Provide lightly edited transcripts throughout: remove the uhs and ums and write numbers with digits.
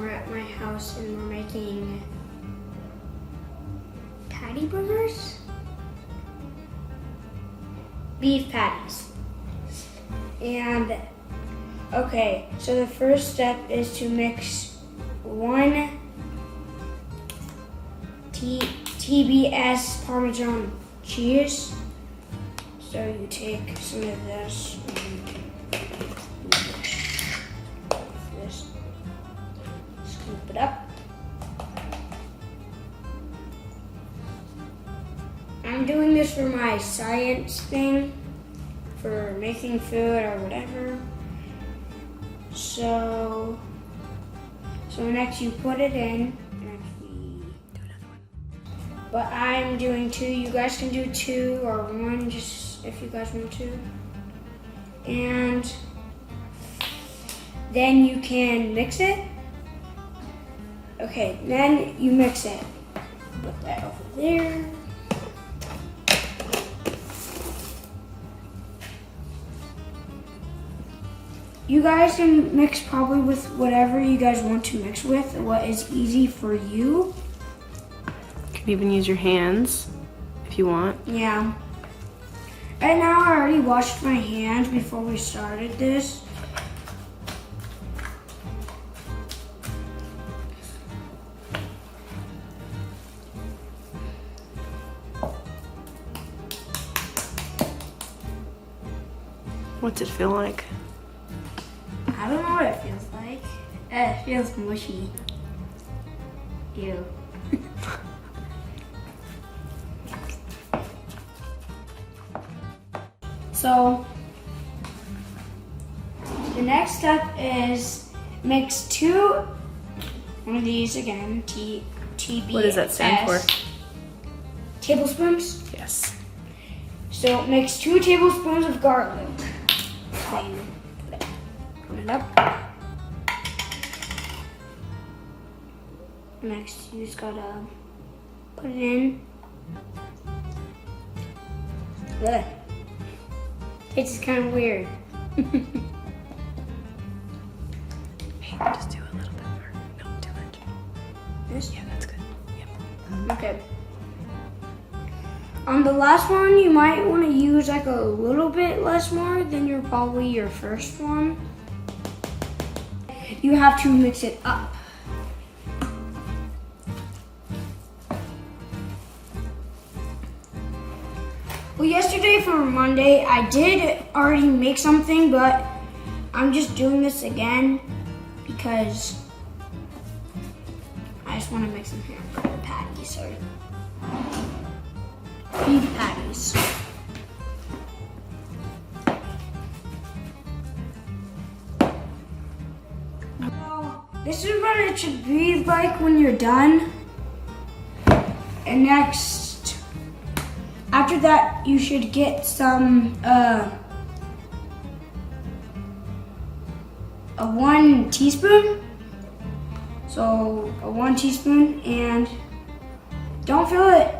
we're at my house and we're making patty burgers? Beef patties. And, okay, so the first step is to mix 1 TBS Parmesan cheese. So you take some of this and this, scoop it up. I'm doing this for my science thing, for making food or whatever. So next you put it in. But I'm doing 2. You guys can do 2 or 1, just if you guys want to. And then you can mix it. Okay, then you mix it. Put that over there. You guys can mix probably with whatever you guys want to mix with, what is easy for you. You can even use your hands if you want. Yeah. Right now I already washed my hands before we started this. What's it feel like? I don't know what it feels like. It feels mushy. Ew. So, the next step is mix 2, one of these again, TBS. What does that stand for? Tablespoons. Yes. So mix 2 tablespoons of garlic. Then put it up. Next, you just gotta put it in. Ugh. It's kind of weird. Hey, just do a little bit more. No, too much. This? Yeah, that's good. Yep. Okay. On the last one, you might want to use like a little bit less more than your first one. You have to mix it up. Well, yesterday for Monday, I did already make something, but I'm just doing this again because I just want to make some hamburger patties or beef patties. So, this is what it should be like when you're done. And next, after that, you should get some, a 1 teaspoon. So, a 1 teaspoon, and don't fill it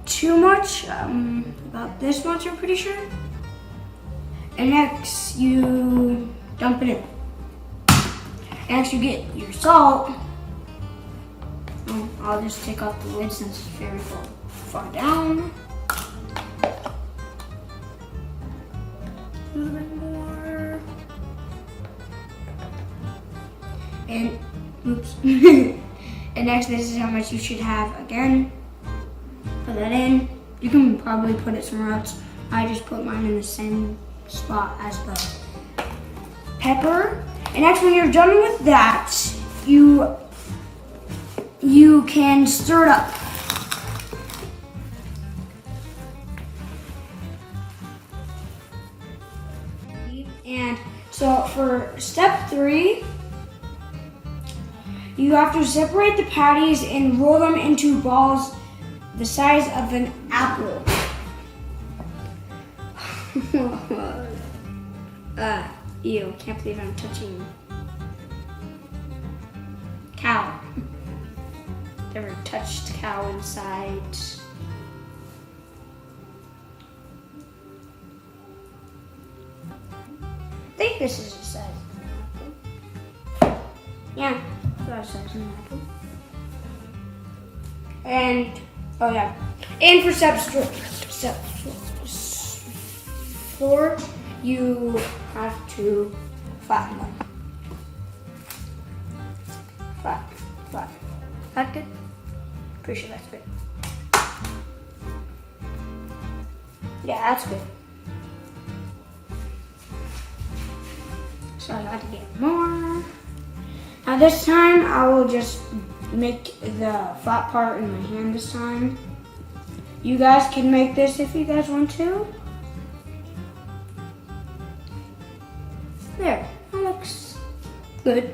too much, about this much, I'm pretty sure. And next, you dump it in. Next, you get your salt. I'll just take off the lid since it's very far down. A little bit more. And, oops. And next, this is how much you should have again. Put that in. You can probably put it somewhere else. I just put mine in the same spot as the pepper. And next, when you're done with that, you can stir it up. And so for step 3, you have to separate the patties and roll them into balls the size of an apple. Ew, can't believe I'm touching cow. Never touched cow inside. I think this is the size. Yeah, so what it says in that one. And, oh yeah. And for step 4, you have to flatten them. Flat. That good? Pretty sure that's good. Yeah, that's good. So I got to get more. Now this time I will just make the flat part in my hand this time. You guys can make this if you guys want to. There, that looks good.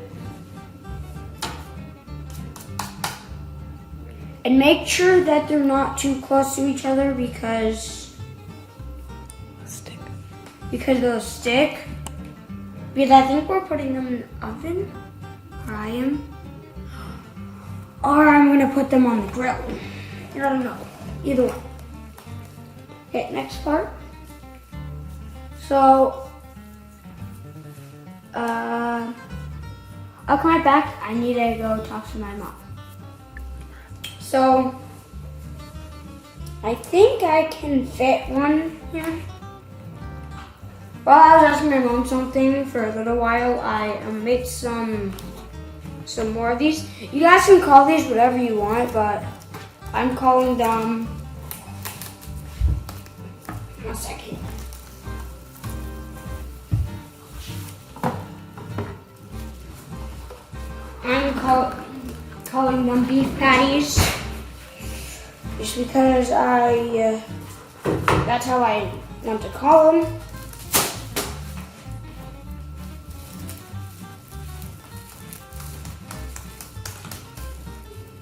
And make sure that they're not too close to each other because they'll stick. Because I think we're putting them in the oven, or I am. Or I'm gonna put them on the grill. I don't know, either one. Okay, next part. So, I'll come right back. I need to go talk to my mom. So, I think I can fit one here. While I was asking my mom something for a little while, I made some more of these. You guys can call these whatever you want, but I'm calling them, 1 second. I'm calling them beef patties, just because that's how I want to call them.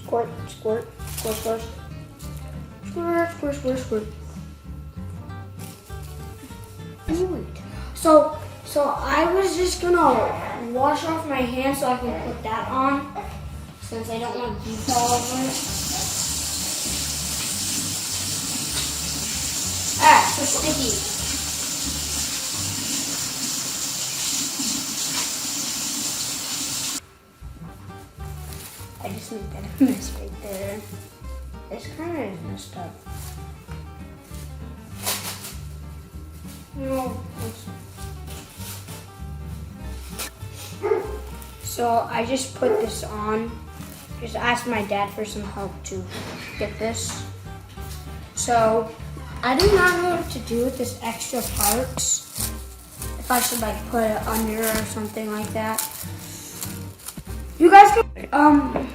Squirt, squirt, squirt, squirt. Squirt, squirt, squirt, squirt. So I was just gonna wash off my hands so I can put that on, since I don't want beef all over it. Ah, so sticky. I just made that mess right there. This kind of is messed up. No. So I just put this on. Just asked my dad for some help to get this. So I do not know what to do with this extra parts. If I should like put it under or something like that. You guys can,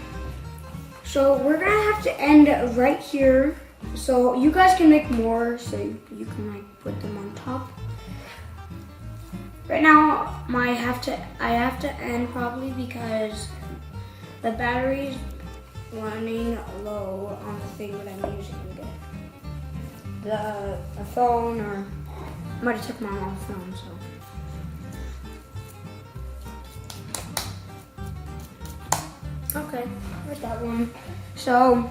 so we're gonna have to end right here. So you guys can make more, so you can like put them on top. Right now, I have to end probably because the battery's running low on the thing that I'm using. The phone, or I might have took my mom's phone, so. Okay, there's that one. So,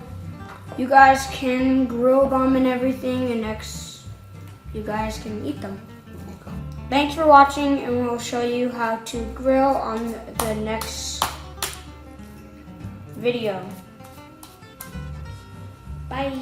you guys can grill them and everything, and next, you guys can eat them. Thanks for watching, and we'll show you how to grill on the next video. Bye.